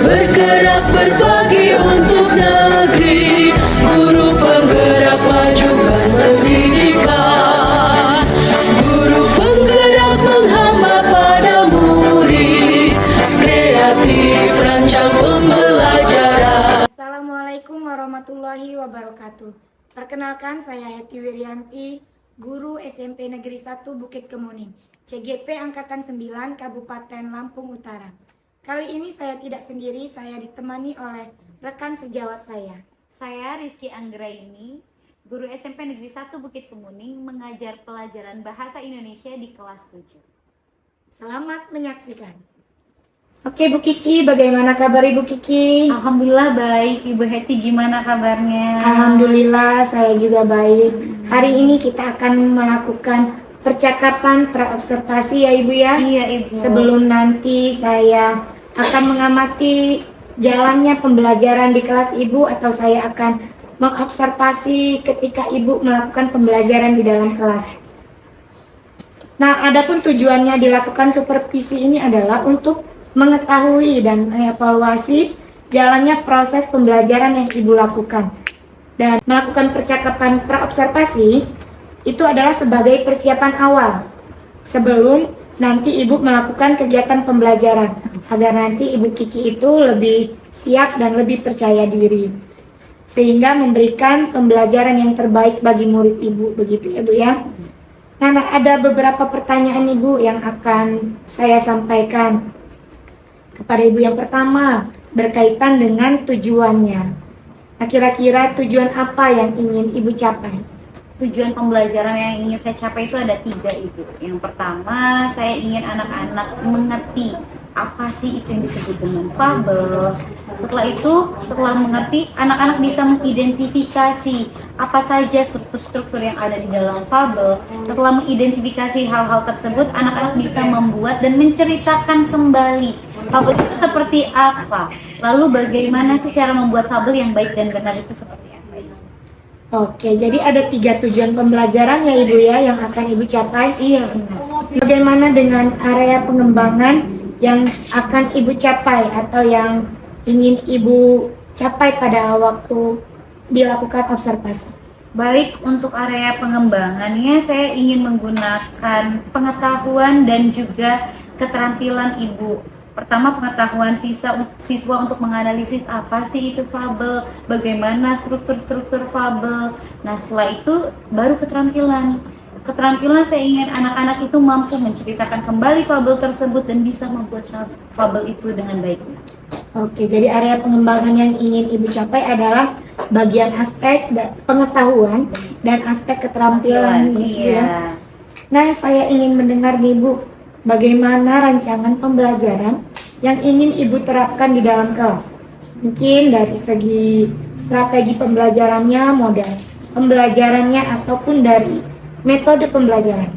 bergerak berbagi untuk negeri, guru penggerak majukan pendidikan, guru penggerak menghamba pada murid, kreatif rancang pembelajaran. Assalamualaikum warahmatullahi wabarakatuh. Perkenalkan, saya Heti Wiryanti, guru SMP Negeri 1 Bukit Kemuning, CGP Angkatan 9 Kabupaten Lampung Utara. Kali ini saya tidak sendiri, saya ditemani oleh rekan sejawat saya. Saya Rizky Anggraini, guru SMP Negeri 1 Bukit Kemuning, mengajar pelajaran Bahasa Indonesia di kelas 7. Selamat menyaksikan. Oke Bu Kiki, bagaimana kabar Ibu Kiki? Alhamdulillah baik, Ibu Heti gimana kabarnya? Alhamdulillah saya juga baik. Hari ini kita akan melakukan percakapan praobservasi ya Ibu ya? Iya Ibu. Sebelum nanti saya akan mengamati jalannya pembelajaran di kelas Ibu, atau saya akan mengobservasi ketika Ibu melakukan pembelajaran di dalam kelas. Nah, adapun tujuannya dilakukan supervisi ini adalah untuk mengetahui dan mengevaluasi jalannya proses pembelajaran yang Ibu lakukan. Dan melakukan percakapan praobservasi itu adalah sebagai persiapan awal sebelum nanti Ibu melakukan kegiatan pembelajaran, agar nanti Ibu Kiki itu lebih siap dan lebih percaya diri, sehingga memberikan pembelajaran yang terbaik bagi murid Ibu, begitu ya Bu ya. Nah, ada beberapa pertanyaan Ibu yang akan saya sampaikan kepada Ibu. Yang pertama berkaitan dengan tujuannya. Nah, kira-kira tujuan apa yang ingin Ibu capai? Tujuan pembelajaran yang ingin saya capai itu ada 3 Ibu. Yang pertama, saya ingin anak-anak mengerti apa sih itu yang disebut dengan fabel. Setelah itu, setelah mengerti, anak-anak bisa mengidentifikasi apa saja struktur-struktur yang ada di dalam fabel. Setelah mengidentifikasi hal-hal tersebut, anak-anak bisa membuat dan menceritakan kembali fabel itu seperti apa. Lalu bagaimana sih cara membuat fabel yang baik dan benar itu seperti apa? Oke, jadi ada 3 tujuan pembelajaran ya Ibu ya yang akan Ibu capai. Iya benar. Bagaimana dengan area pengembangan yang akan Ibu capai atau yang ingin Ibu capai pada waktu dilakukan observasi? Baik, untuk area pengembangannya saya ingin menggunakan pengetahuan dan juga keterampilan Ibu. Pertama, pengetahuan siswa untuk menganalisis apa sih itu fabel, bagaimana struktur-struktur fabel. Nah, setelah itu baru keterampilan. Keterampilan saya ingin anak-anak itu mampu menceritakan kembali fabel tersebut dan bisa membuat fabel itu dengan baik. Oke, jadi area pengembangan yang ingin Ibu capai adalah bagian aspek pengetahuan dan aspek keterampilan gitu ya. Nah, saya ingin mendengar nih Bu, bagaimana rancangan pembelajaran yang ingin Ibu terapkan di dalam kelas? Mungkin dari segi strategi pembelajarannya, model pembelajarannya, ataupun dari metode pembelajaran.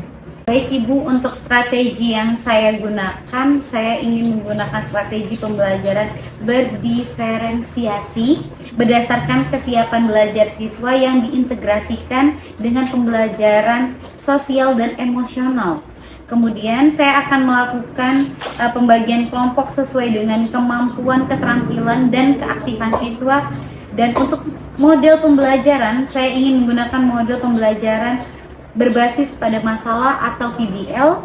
Baik Ibu, untuk strategi yang saya gunakan, saya ingin menggunakan strategi pembelajaran berdiferensiasi berdasarkan kesiapan belajar siswa yang diintegrasikan dengan pembelajaran sosial dan emosional. Kemudian saya akan melakukan pembagian kelompok sesuai dengan kemampuan, keterampilan, dan keaktifan siswa. Dan untuk model pembelajaran, saya ingin menggunakan model pembelajaran berbasis pada masalah atau PBL,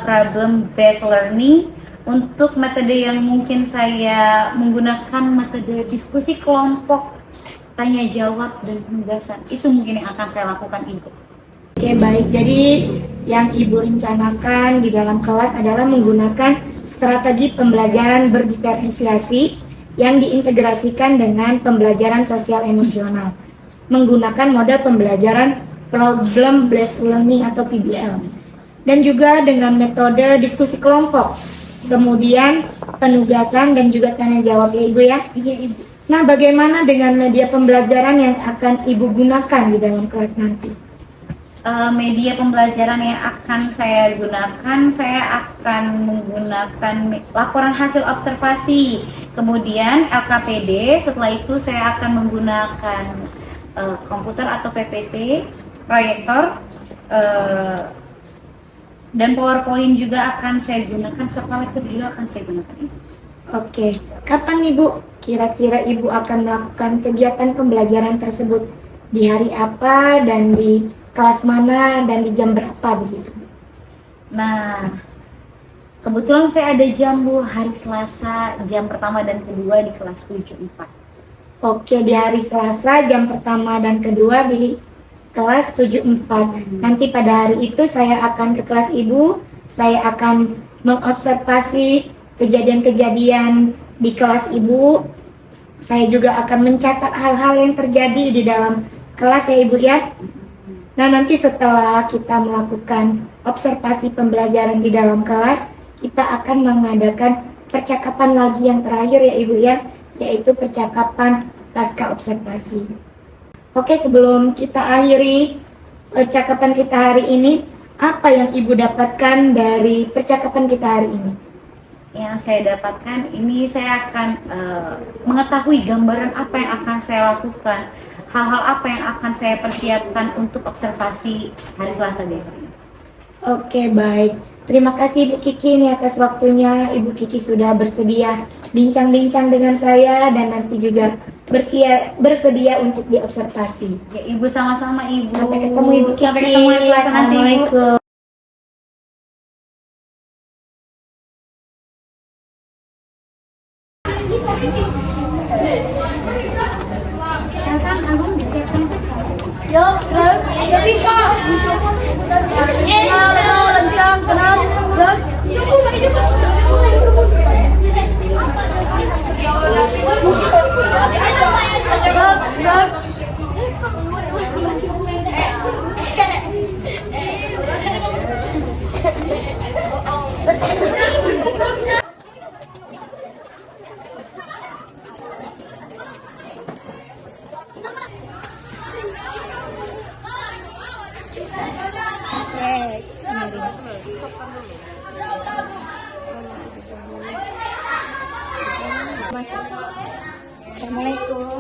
Problem Based Learning. Untuk metode yang mungkin saya menggunakan metode diskusi kelompok, tanya jawab, dan penugasan. Itu mungkin yang akan saya lakukan Ibu. Oke, baik. Jadi yang Ibu rencanakan di dalam kelas adalah menggunakan strategi pembelajaran berdiferensiasi yang diintegrasikan dengan pembelajaran sosial emosional, menggunakan model pembelajaran Problem Based Learning atau PBL, dan juga dengan metode diskusi kelompok, kemudian penugasan dan juga tanya jawab ya Ibu ya. Iya Ibu. Nah, bagaimana dengan media pembelajaran yang akan Ibu gunakan di dalam kelas nanti? Media pembelajaran yang akan saya gunakan, saya akan menggunakan laporan hasil observasi, kemudian LKPD. Setelah itu saya akan menggunakan komputer atau PPT, proyektor, dan PowerPoint juga akan saya gunakan, serta laptop juga akan saya gunakan. Oke, kapan Ibu kira-kira Ibu akan melakukan kegiatan pembelajaran tersebut? Di hari apa dan di kelas mana dan di jam berapa begitu? Nah, kebetulan saya ada jam Bu, hari Selasa jam pertama dan kedua di kelas 74. Oke, di hari Selasa jam pertama dan kedua di kelas 74. Nanti pada hari itu saya akan ke kelas Ibu, saya akan mengobservasi kejadian-kejadian di kelas Ibu. Saya juga akan mencatat hal-hal yang terjadi di dalam kelas ya Ibu ya. Nah, nanti setelah kita melakukan observasi pembelajaran di dalam kelas, kita akan mengadakan percakapan lagi yang terakhir ya Ibu ya, yaitu percakapan pasca observasi. Oke, sebelum kita akhiri percakapan kita hari ini, apa yang Ibu dapatkan dari percakapan kita hari ini? Yang saya dapatkan ini, saya akan mengetahui gambaran apa yang akan saya lakukan, hal-hal apa yang akan saya persiapkan untuk observasi hari Selasa besok. Oke, baik. Terima kasih Ibu Kiki nih atas waktunya. Ibu Kiki sudah bersedia bincang-bincang dengan saya dan nanti juga bersedia untuk diobservasi. Ya, Ibu sama-sama Ibu. Sampai ketemu Ibu Kiki. Sampai ketemu hari Selasa nanti Ibu. Assalamualaikum. Assalamualaikum.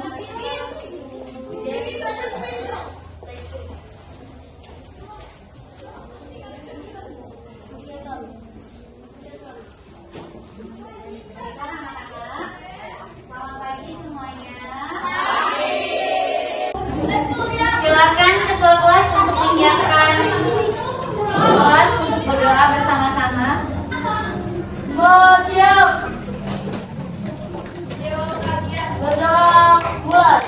Silakan ketua kelas untuk menyiapkan kelas untuk berdoa bersama-sama. Siap. Berdoa mulai.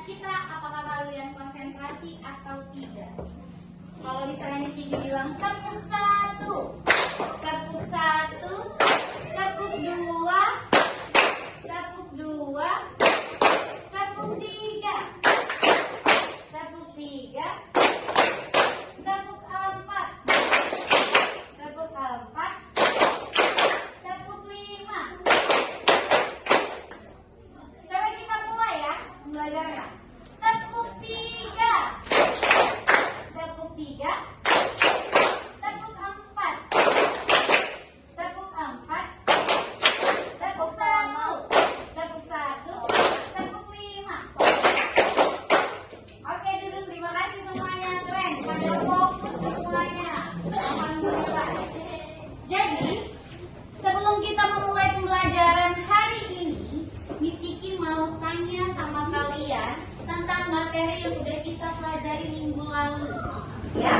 kita apakah kalian konsentrasi atau tidak? Kalau misalnya Miss Kiki bilang tepuk 1, tepuk 1, tepuk 2, tepuk 2, tepuk 3, tepuk 3, tepuk 4, tepuk 4, tepuk 5. Coba kita mulai ya belajarnya. Tepuk 3, tepuk 3, tepuk 4, tepuk 4, tepuk 1, tepuk 1, tepuk 5. Oke dulu, terima kasih semuanya, keren. Pada fokus semuanya. Alhamdulillah. Jadi sebelum kita memulai pembelajaran hari ini, Miss Kiki mau tanya sama kalian tentang materi yang udah kita pelajari minggu lalu. Ya,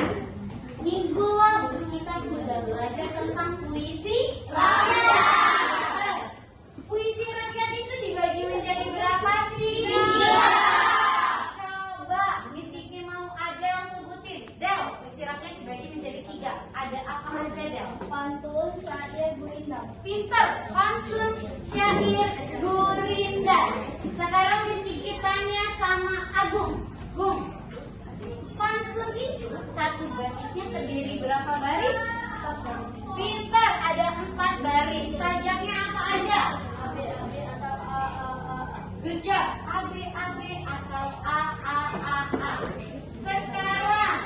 minggu lalu kita sudah belajar tentang puisi rakyat. Puisi rakyat itu dibagi menjadi berapa sih? Coba Miss Kiki mau Adel sebutin. Del, puisi rakyat dibagi menjadi 3. Ada apa aja Del? Pantun, syair, gurindam. Pinter, pantun, syair, gurindam. Sekarang Miss Kiki tanya sama Agung. Gung, pantun itu satu baitnya terdiri berapa baris? Pinter, ada 4 baris. Sajaknya apa aja? A, B, atau A, A. Good job. A, B, atau A, A. Sekarang,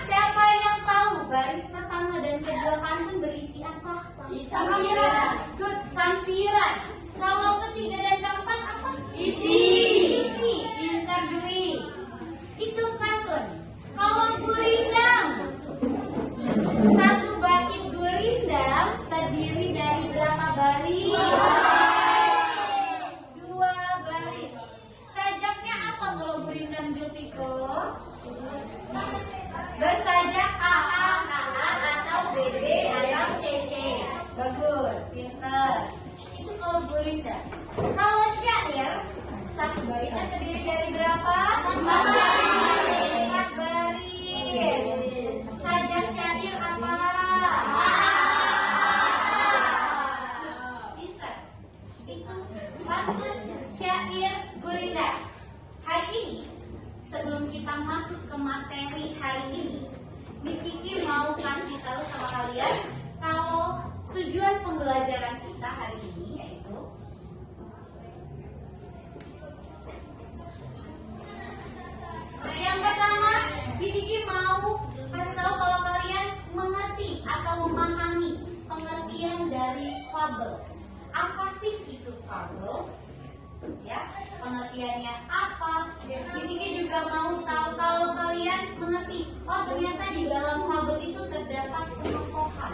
siapa yang tahu baris pertama dan kedua pantun berisi apa? Sampiran. Good, sampiran. Kalau ketiga dan keempat apa? Isi. Pintar Dwi. Itu pantun. Kalau gurindam, satu bait gurindam terdiri dari berapa baris? 2 baris. Sajaknya apa kalau gurindam Jutiko? Bersajak A atau BB atau CC. Bagus, pintar. Itu kalau gurindam. Kalau syair, satu baitnya terdiri dari berapa? 4 baris. Sajak syair apa? Pintar. Itu pantun, syair, gurindam. Hari ini, sebelum kita masuk ke materi hari ini, Miss Kiki mau kasih tahu sama kalian kalau tujuan pembelajaran kita hari ini yaitu yang pertama, Miss Kiki mau kasih tahu kalau kalian mengerti atau memahami pengertian dari fabel. Apa sih itu fabel? Ya, pengertiannya apa? Miss Kiki juga mau tahu kalau kalian mengerti. Oh, ternyata di dalam fabel itu terdapat tokohan.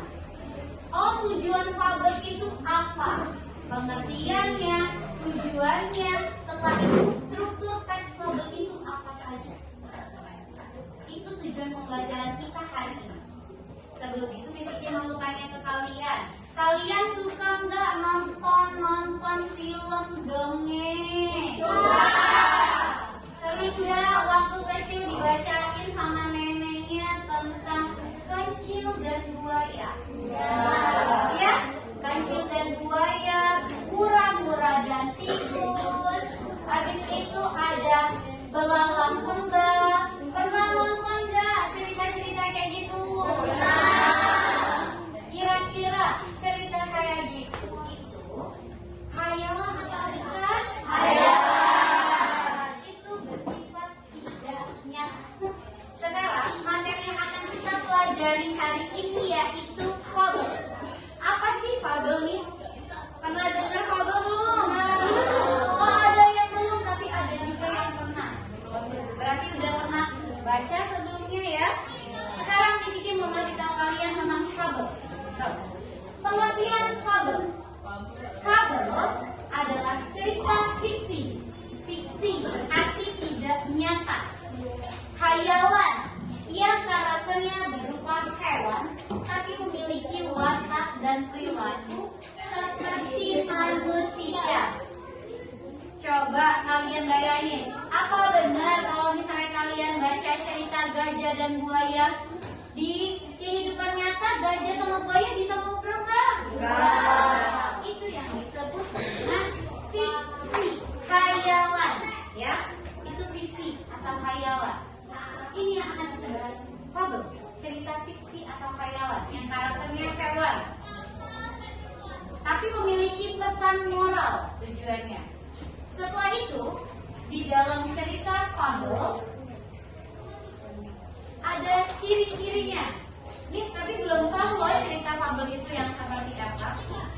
Oh, tujuan fabel itu apa? Pengertiannya, tujuannya, setelah itu struktur teks fabel itu apa saja? Itu tujuan pembelajaran kita hari ini. Sebelum itu Miss Kiki mau tanya ke kalian. Kalian suka nggak nonton film dongeng? Suka. Sering nggak waktu kecil dibacain sama neneknya tentang kancil dan buaya? Ya, kancil dan buaya, kura-kura dan tikus. Habis itu ada belalang sembah. Pernah nonton nggak cerita-cerita kayak gitu? Kira-kira cerita kayak gitu itu hayalan atau bukan? Hayalan. Itu bersifat tidak nyata. Sekarang materi yang akan kita pelajari hari ini yaitu fabel. Apa sih fabel, Miss? Pernah dengar fabel belum? Oh, ada yang belum, tapi ada juga yang pernah. Bagus. Berarti udah pernah baca sebelumnya ya. Sekarang Miss Kiki mau kasih tahu kalian tentang fabel. Pengertian fabel. Fabel adalah cerita fiksi. Fiksi berarti tidak nyata. Hayalan yang karakternya berupa hewan tapi memiliki gajah dan buaya? Di kehidupan nyata gajah sama buaya bisa ngobrol nggak? Enggak. Itu yang disebut dengan fiksi, khayalan, ya. Itu fiksi atau khayalan. Ini yang akan kita bahas. Fabel, cerita fiksi atau khayalan yang karakternya hewan, tapi memiliki pesan moral tujuannya. Setelah itu, di dalam cerita fabel ada ciri-cirinya. Miss, tapi belum tahu loh cerita fabel itu yang seperti apa.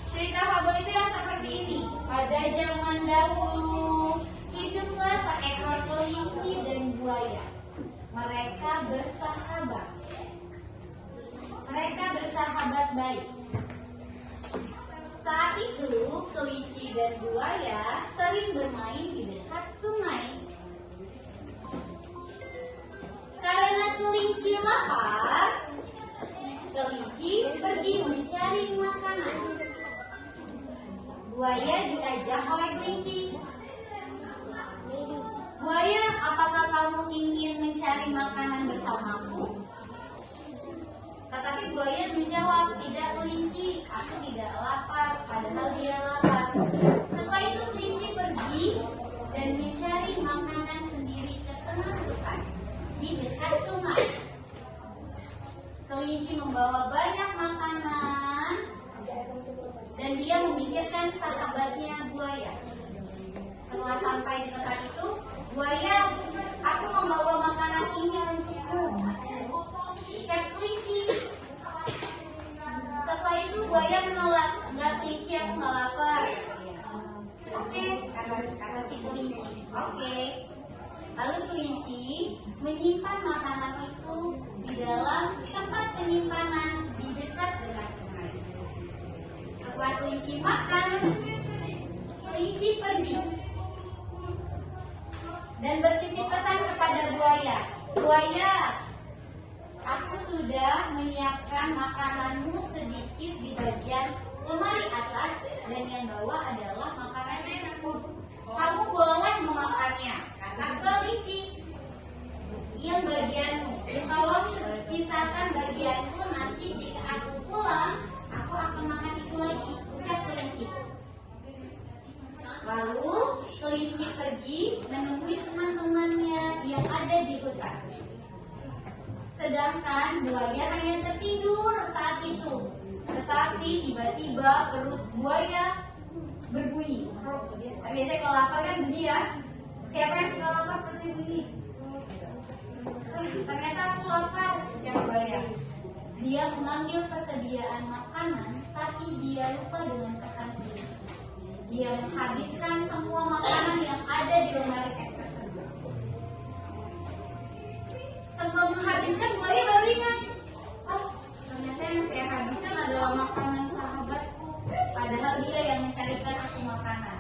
Cerita fabel itu yang seperti ini. Pada zaman dahulu, hiduplah seekor kelinci dan buaya. Mereka bersahabat. Mereka bersahabat baik. Saat itu, kelinci dan buaya sering bermain di dekat sungai. Karena kelinci lapar, kelinci pergi mencari makanan. Buaya diajak oleh kelinci. Buaya, apakah kamu ingin mencari makanan bersamaku? Tetapi buaya menjawab, tidak kelinci, aku tidak lapar, padahal dia lapar. Setelah itu kelinci pergi dan mencari makanan sendiri ke tengah hutan di dekat sungai. Kelinci membawa banyak makanan dan dia memikirkan sahabatnya buaya. Setelah sampai di tempat itu, buaya, aku membawa makanan ini untukmu. Cek kelinci. Setelah itu buaya menolak, enggak kelinci, aku nggak lapar. Oke, kata si kelinci. Oke. Lalu kelinci menyimpan makanan itu di dalam tempat penyimpanan di dekat dengan sungai. Setelah kelinci makan, kelinci pergi dan bertitip pesan kepada buaya. Buaya, aku sudah menyiapkan makananmu sedikit di bagian lemari atas dan yang bawah adalah makanan enakmu. Kamu boleh memakannya, kata kelinci. Yang bagianmu, kalau sisakan bagianku, nanti jika aku pulang, aku akan makan itu lagi, ucap kelinci. Lalu kelinci pergi menemui teman-temannya yang ada di hutan. Sedangkan buaya hanya tertidur saat itu. Tetapi tiba-tiba perut buaya berbunyi. Biasanya kalau lapar kan bunyi ya. Siapa yang suka lapar seperti bunyi? Ternyata aku lapar, ucap buaya. Dia mengambil persediaan makanan, tapi dia lupa dengan pesan kelinci. Dia menghabiskan semua makanan yang ada di lemari es tersebut. Sebelum menghabiskan, buaya baru ingat, oh, ternyata yang saya habiskan adalah makanan sahabatku. Padahal dia yang mencarikan aku makanan.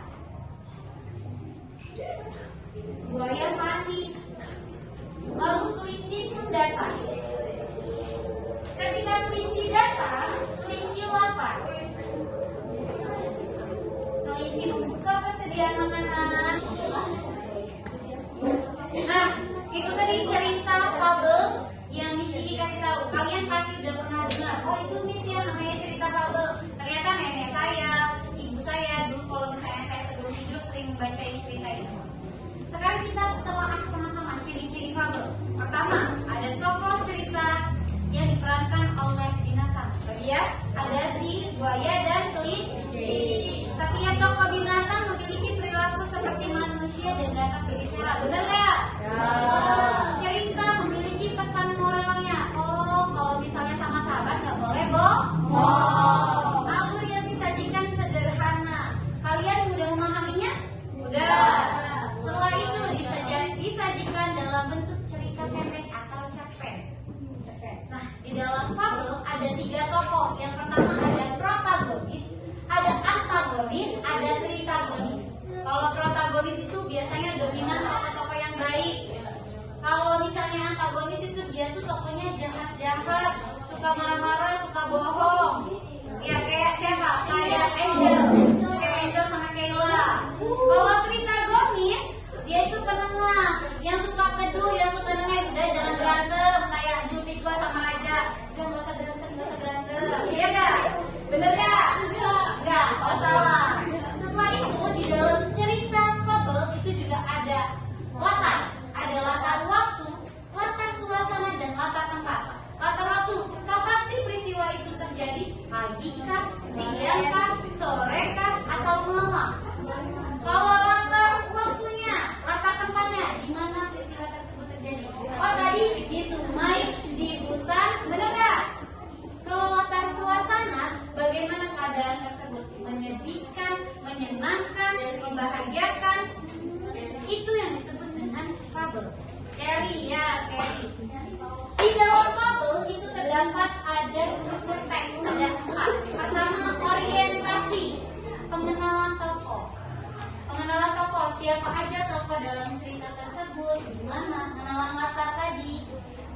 Buaya panik. Lalu kelinci pun datang. Ketika kelinci datang, kelinci lapar. Kelinci membuka persediaan makanan. Nah, itu tadi cerita fabel yang Miss Iki kasih tahu. Kalian pasti udah pernah dengar. Oh, itu Miss ya, namanya cerita fabel. Ternyata nenek saya, ibu saya dulu kalau misalnya saya sebelum tidur sering membacain cerita itu. Sekarang kita telah sama-sama ciri-ciri fabel. Pertama, ada tokoh cerita yang diperankan oleh binatang. Ya, ada si buaya dan kelinci. Setiap tokoh binatang memiliki perilaku seperti manusia dan dapat berbicara. Benar nggak? Ya. Cerita memiliki pesan moralnya. Oh, kalau misalnya sama sahabat nggak boleh bohong. Alur yang disajikan sederhana. Kalian mudah memahaminya? Mudah. Setelah itu disajikan dalam bentuk cerita pendek atau cerpen. Nah, di dalam fabel ada 3 tokoh. Yang pertama ada protagonis, ada antagonis, ada tritagonis. Kalau protagonis itu biasanya dominan tokoh-tokoh yang baik. Kalau misalnya antagonis itu dia tuh tokohnya jahat-jahat, suka marah-marah, suka bohong. Ya kayak siapa? Kayak Angel sama Kayla. Kalau tritagonis dia itu penengah, yang suka teduh, yang suka dengar, udah jangan berantem, membahagiakan, itu yang disebut dengan fabel. Scary ya, scary. Di dalam fabel itu terdapat ada struktur teks, ada 4. Pertama, orientasi, pengenalan tokoh. Pengenalan tokoh, siapa aja tokoh dalam cerita tersebut, gimana, pengenalan latar tadi.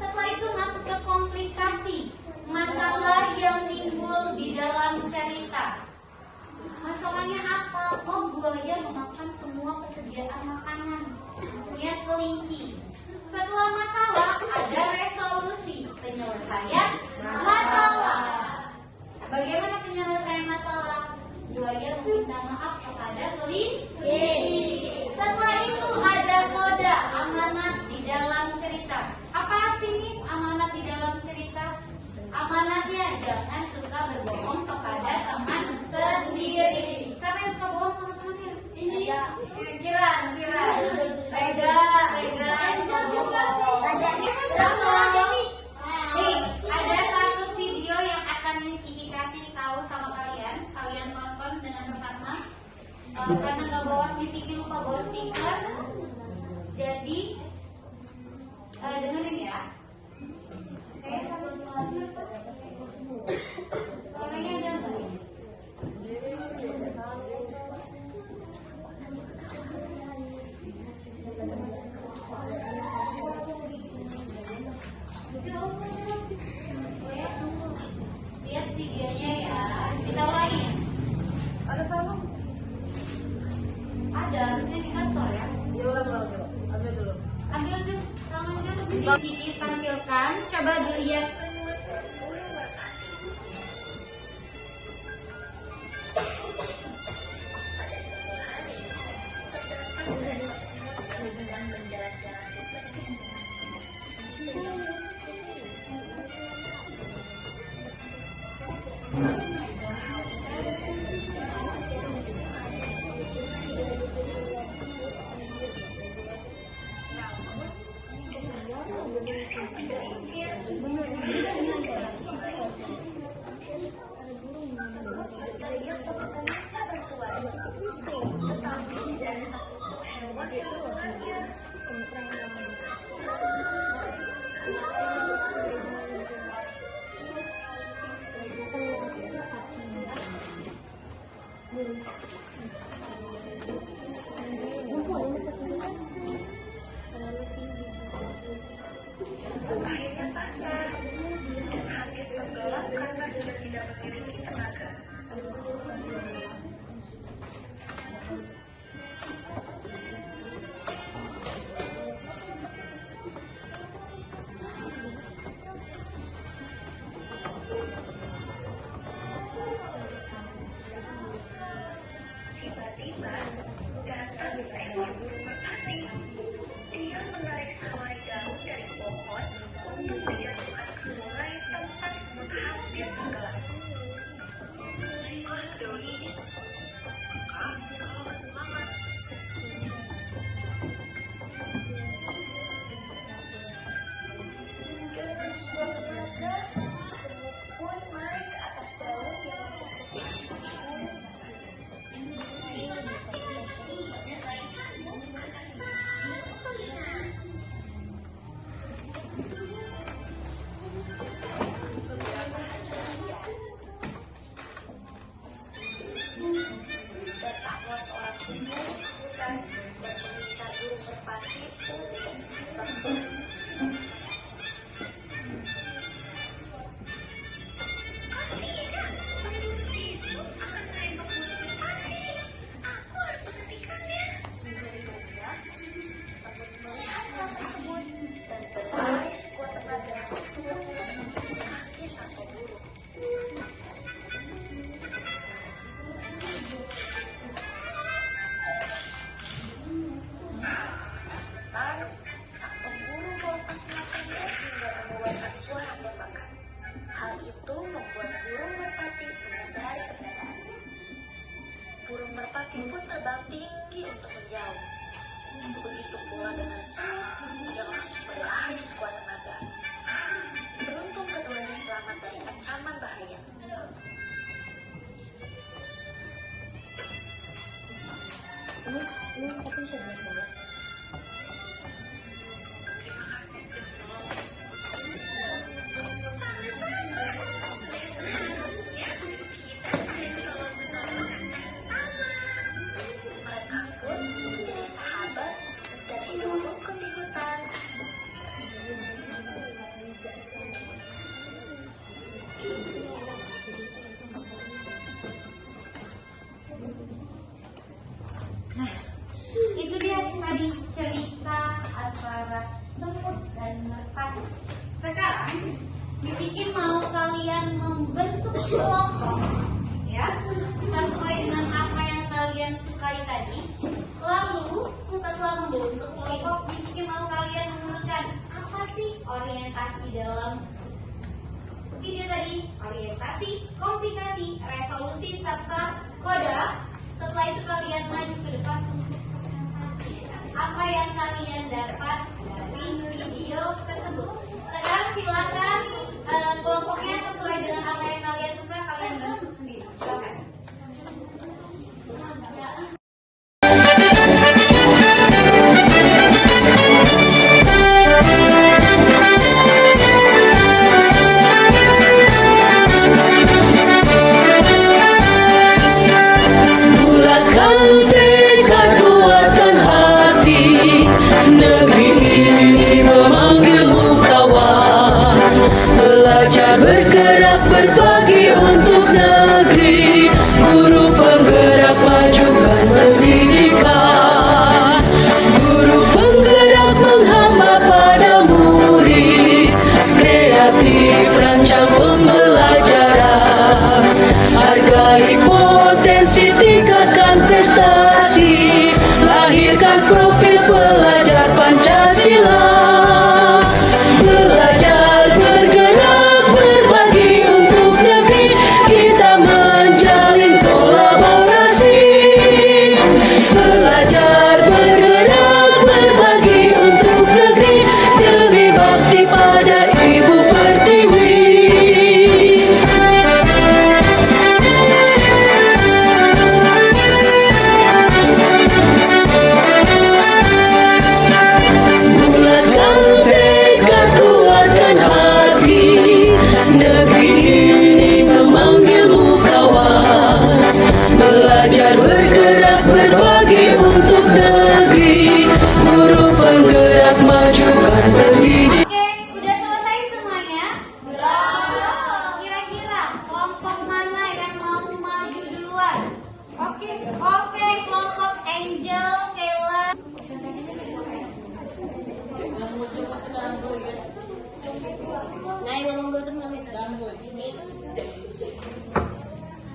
Setelah itu masuk ke komplikasi, masalah yang timbul di dalam cerita. Masalahnya apa? Oh, buaya memakan semua persediaan makanan. Punya kelinci. Setelah masalah, ada resolusi, penyelesaian masalah. Bagaimana penyelesaian masalah? Buaya meminta maaf kepada kelinci. Setelah itu ada koda, amanat di dalam cerita. Apa sih Miss amanat di dalam cerita? Amanatnya jangan suka berbohong kepada teman sendiri. Siapa yang suka bohong sama temannya? Ini. Kira. Rega. Nih, ada satu video yang akan Miss Kiki kasih tahu sama kalian. Kalian tonton dengan sesama. Karena nggak bawa Miss Kiki lupa bawa speaker. Jadi dengerin ya. Suaranya ada nggak? Lihat videonya ya. Kita ulangi. Ada salah? Ada, harusnya di kantor ya. Ya ulang. Ambil dulu. Ambil dulu, tangannya ditampilkan. Coba dilihat. Akhirnya pasrah dan hampir tenggelam karena sudah tidak memiliki tenaga. Tiba-tiba datang seekor burung merpati. Dia menarik selai daun dari pohon untuk dijatuhkan ke sungai tempat semut hampir tenggelam. Baiklah daun ini, maka kau akan selamat. Dengan sebuah tenaga, semut pun naik ke atas daun yang menjatuhkan. Terima kasih Nanti, kebaikanmu akan selalu mengingat. Beberapa hari kemudian, datanglah seorang pembunuh hutan dan mengincar burung merpati untuk tidak, pembunuh itu akan menembak burung merpati. Aku harus menghentikannya. Berikutnya, semut melihat hal tersebut dan berlari sekuat tenaga untuk menembak kaki sang pemburu. Sebentar, sang pemburu Mereka pun menjadi sahabat dan hidup rukun di hutan. Itu dia tadi cerita antara semut dan merpati. Sekarang Bikin mau kalian membentuk kelompok, ya, sesuai dengan apa yang kalian sukai tadi. Lalu setelah membentuk kelompok, Bikin mau kalian menentukan apa sih orientasi dalam video tadi, orientasi, komplikasi, resolusi, serta kode. Setelah itu kalian maju ke depan untuk presentasi apa yang kalian dapat dari video tersebut. Sekarang silakan kelompoknya sesuai dengan apa yang kalian suka, kalian bentuk sendiri. Silakan. Bulatkan tekad, kuatkan hati. Negeri ini memanggilmu kawan. Belajar, bergerak, berbagi untuk negeri. Guru penggerak, majukan pendidikan. Guru penggerak menghamba pada murid. Kreatif, rancang pembelajaran. Hargai potensi, tingkatkan prestasi. Lahirkan profil pelajar Pancasila. Belajar, bergerak, berbagi untuk negeri. Kita menjalin kolaborasi. Belajar, bergerak, berbagi untuk negeri. Demi bakti pada Ibu Pertiwi. Bulatkan tekad, kuatkan hati. Negeri ini memanggilmu kawan. Belajar, bergerak, berbagi untuk negeri. Guru penggerak, majukan pendidikan. Oke, udah selesai semuanya? Belum. Kira-kira kelompok mana yang mau maju duluan? Oke, kelompok Angel, Kayla.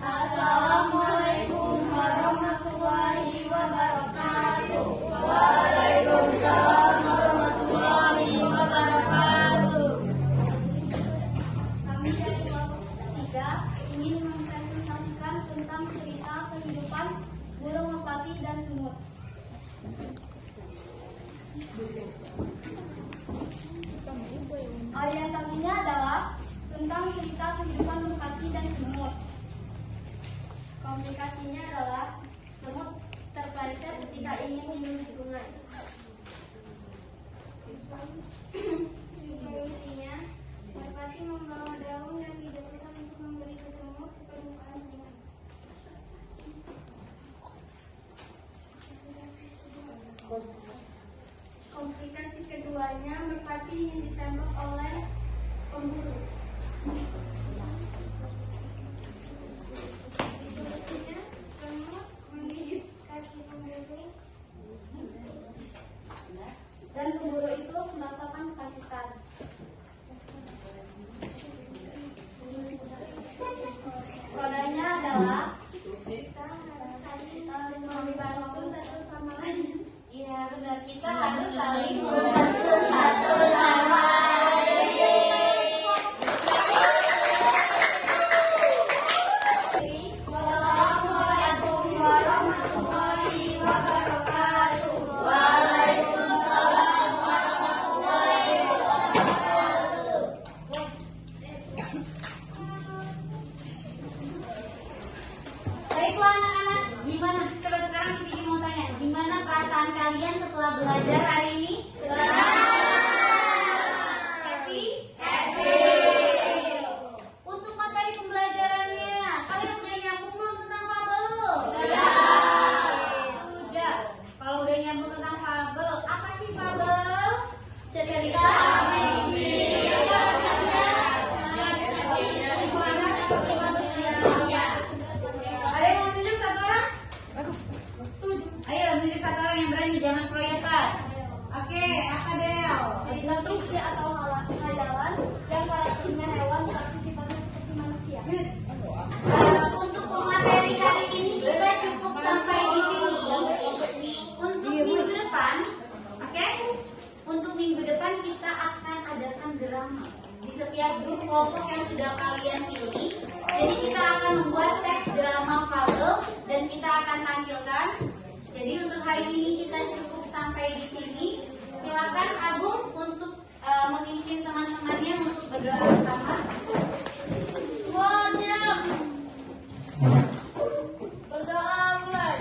Assalamualaikum warahmatullahi wabarakatuh. Waalaikumsalam warahmatullahi wabarakatuh. Kami dari kelompok 3 ingin mempresentasikan tentang cerita kehidupan burung merpati dan semut. Orientasinya adalah tentang cerita kehidupan merpati dan semut. Komplikasinya adalah semut terpeleset ketika ingin minum di sungai. Solusinya, merpati membawa daun dan didorongkan untuk memberi ke semut ke permukaan sungai. Komplikasi keduanya, merpati ingin ditembak oleh pemburu. Solusinya, semut menggigit kaki pemburu dan pemburu itu merasakan kesakitan. Kodenya adalah kita harus saling membantu satu sama lain. Iya, benar, kita harus saling membantu Satu sama Assalamualaikum warahmatullahi wabarakatuh. Waalaikumsalam warahmatullahi setiap grup kelompok yang sudah kalian pilih. Jadi kita akan membuat teks drama fabel dan kita akan tampilkan. Jadi untuk hari ini kita cukup sampai di sini. Silakan Agung untuk memimpin teman-temannya untuk berdoa bersama. Semuanya berdoa mulai.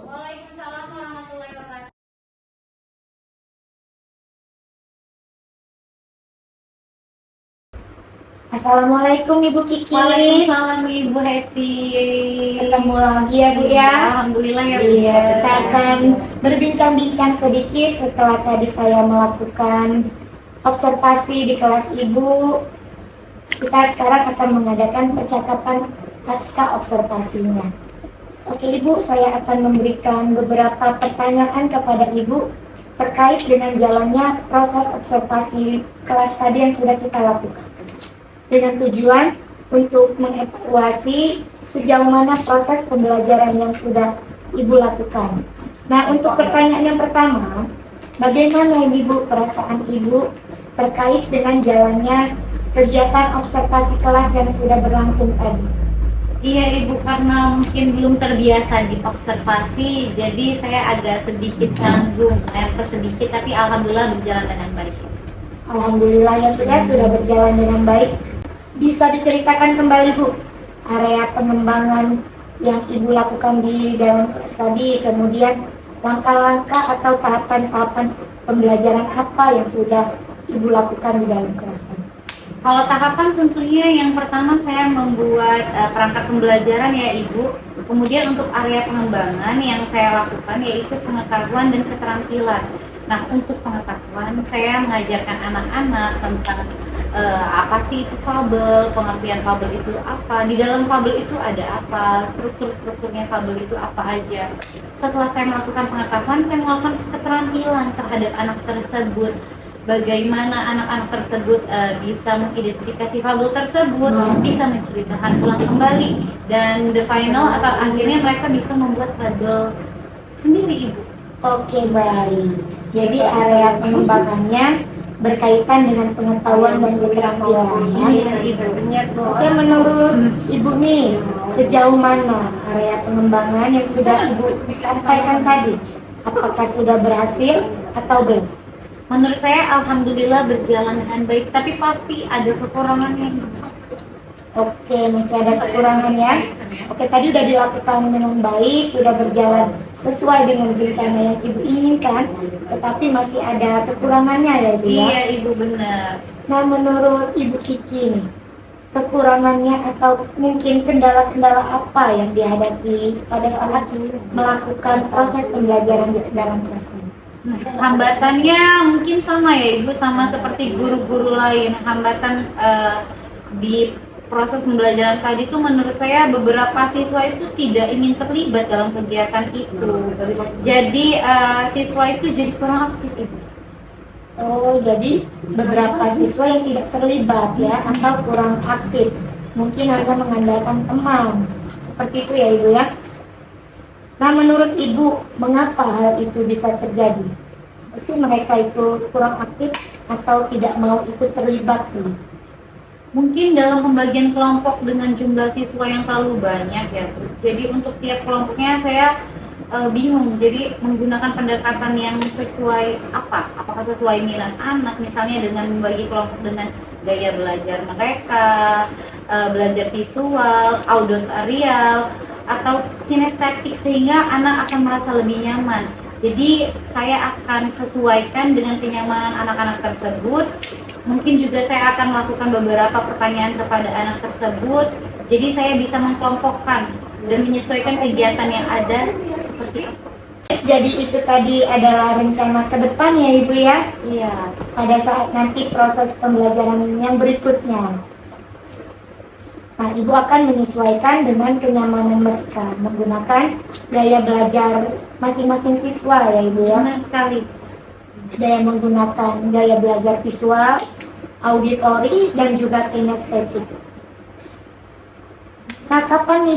Waalaikumsalam warahmatullahi wabarakatuh. Assalamualaikum Ibu Kiki. Waalaikumsalam Ibu Heti. Ketemu lagi ya Bu ya. Alhamdulillah ya Bu. Iya, kita akan berbincang-bincang sedikit setelah tadi saya melakukan observasi di kelas Ibu. Kita sekarang akan mengadakan percakapan pasca observasinya. Oke Ibu, saya akan memberikan beberapa pertanyaan kepada Ibu terkait dengan jalannya proses observasi kelas tadi yang sudah kita lakukan. Dengan tujuan untuk mengevaluasi sejauh mana proses pembelajaran yang sudah Ibu lakukan. Nah, untuk pertanyaan yang pertama, bagaimana Ibu perasaan Ibu terkait dengan jalannya kegiatan observasi kelas yang sudah berlangsung tadi? Iya Ibu, karena mungkin belum terbiasa di observasi, jadi saya agak sedikit canggung, nervous sedikit, tapi alhamdulillah berjalan dengan baik. Alhamdulillah ya sudah berjalan dengan baik. Bisa diceritakan kembali Bu, area pengembangan yang Ibu lakukan di dalam kelas tadi, kemudian langkah-langkah atau tahapan-tahapan pembelajaran apa yang sudah Ibu lakukan di dalam kelas tadi? Kalau tahapan tentunya yang pertama saya membuat perangkat pembelajaran ya Ibu. Kemudian untuk area pengembangan yang saya lakukan yaitu pengetahuan dan keterampilan. Nah, untuk pengetahuan saya mengajarkan anak-anak tentang apa sih itu fabel, pengertian fabel itu apa, di dalam fabel itu ada apa, strukturnya fabel itu apa aja. Setelah saya melakukan pengetahuan, saya melakukan keterampilan terhadap anak tersebut. Bagaimana anak-anak tersebut bisa mengidentifikasi fabel tersebut, bisa menceritakan ulang kembali, dan the final atau akhirnya mereka bisa membuat fabel sendiri Ibu. Oke, baik. Jadi area pengembangannya berkaitan dengan pengetahuan dan keterampilan. Iya Ibu. Oke, menurut Ibu nih, sejauh mana area pengembangan yang sudah Ibu sampaikan tadi? Apakah sudah berhasil atau belum? Menurut saya alhamdulillah berjalan dengan baik, tapi pasti ada kekurangannya. Oke, masih ada kekurangannya. Oke, tadi sudah dilakukan dengan baik, sudah berjalan sesuai dengan rencana yang Ibu inginkan, tetapi masih ada kekurangannya ya Ibu ya? Iya Ibu, benar. Nah, menurut Ibu Kiki nih, kekurangannya atau mungkin kendala-kendala apa yang dihadapi pada saat melakukan proses pembelajaran di dalam kelas ini? Hambatannya mungkin sama ya Ibu, sama seperti guru-guru lain. Hambatan di proses pembelajaran tadi itu menurut saya beberapa siswa itu tidak ingin terlibat dalam kegiatan itu. Jadi siswa itu jadi kurang aktif Ibu. Oh, jadi beberapa siswa yang tidak terlibat ya atau kurang aktif. Mungkin hanya mengandalkan teman. Seperti itu ya Ibu ya. Nah, menurut Ibu, mengapa hal itu bisa terjadi? Pasti mereka itu kurang aktif atau tidak mau ikut terlibat nih? Mungkin dalam pembagian kelompok dengan jumlah siswa yang terlalu banyak ya Bu. Jadi untuk tiap kelompoknya saya bingung, jadi menggunakan pendekatan yang sesuai apa? Apakah sesuai minat anak, misalnya dengan membagi kelompok dengan gaya belajar mereka, belajar visual, auditorial, atau kinestetik, sehingga anak akan merasa lebih nyaman. Jadi saya akan sesuaikan dengan kenyamanan anak-anak tersebut. Mungkin juga saya akan melakukan beberapa pertanyaan kepada anak tersebut. Jadi saya bisa mengkelompokkan dan menyesuaikan kegiatan yang ada seperti apa. Jadi itu tadi adalah rencana ke depan ya Ibu ya, Iya. pada saat nanti proses pembelajaran yang berikutnya. Nah, Ibu akan menyesuaikan dengan kenyamanan mereka menggunakan gaya belajar masing-masing siswa ya Ibu ya. Benar sekali. Ada yang menggunakan gaya belajar visual, auditori, dan juga kinestetik. Nah, kapan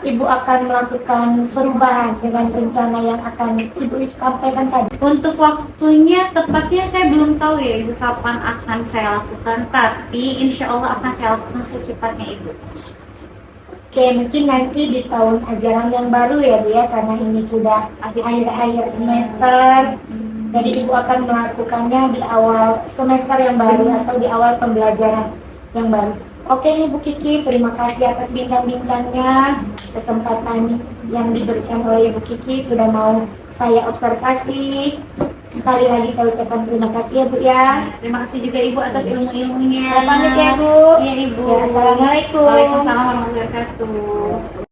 Ibu akan melakukan perubahan dengan rencana yang akan Ibu sampaikan tadi? Untuk waktunya tepatnya saya belum tahu ya Ibu kapan akan saya lakukan, tapi insya Allah akan saya lakukan secepatnya Ibu. Oke, mungkin nanti di tahun ajaran yang baru ya Bu ya, karena ini sudah akhir-akhir semester. Jadi Ibu akan melakukannya di awal semester yang baru atau di awal pembelajaran yang baru. Oke nih Bu Kiki, terima kasih atas bincang-bincangnya, kesempatan yang diberikan oleh Ibu Kiki sudah mau saya observasi. Sekali lagi saya ucapkan terima kasih ya Bu ya. Terima kasih juga Ibu atas ilmu-ilmunya. Saya pamit ya Bu. Iya Ibu. Ya, Assalamualaikum. Waalaikumsalam warahmatullahi wabarakatuh.